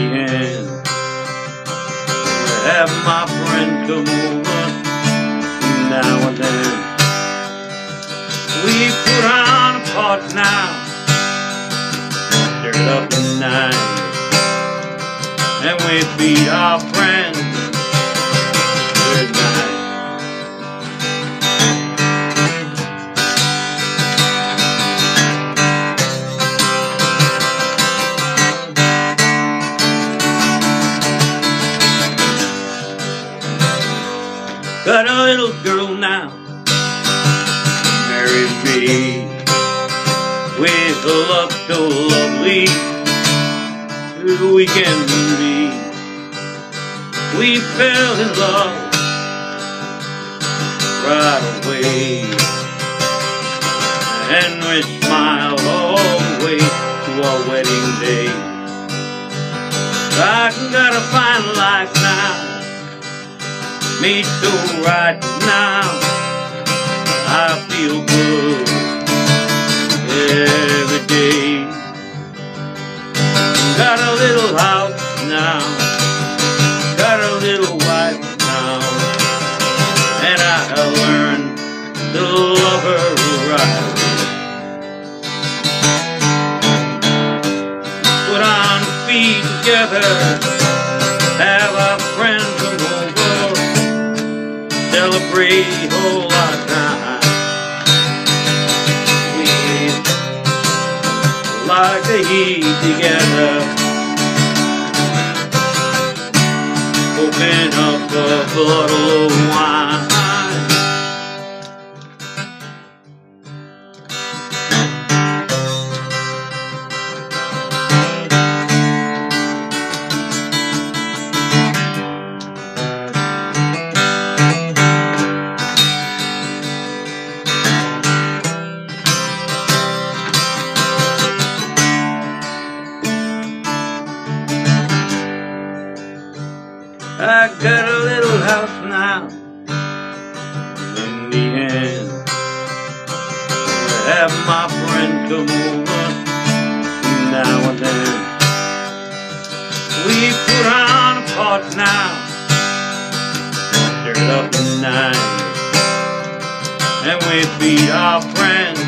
end, I have my friend come over now and then. We put on a party now, stir it up tonight, and we feed our friends good night. Got a little girl now, married me, with a love so lovely, we can be. We fell in love right away, and we smiled all the way to our wedding day. I got a fine life now, made so right now, I feel good every day. Got a little house now, got a little wife now, and I have learned to love her right. Put on feet together, have our friends come over, celebrate all our time. We like to eat together, open up a bottle of wine. I got a little house now, in the end, I have my friend come over now and then. We put on a party now, stir it up tonight, and we feed our friends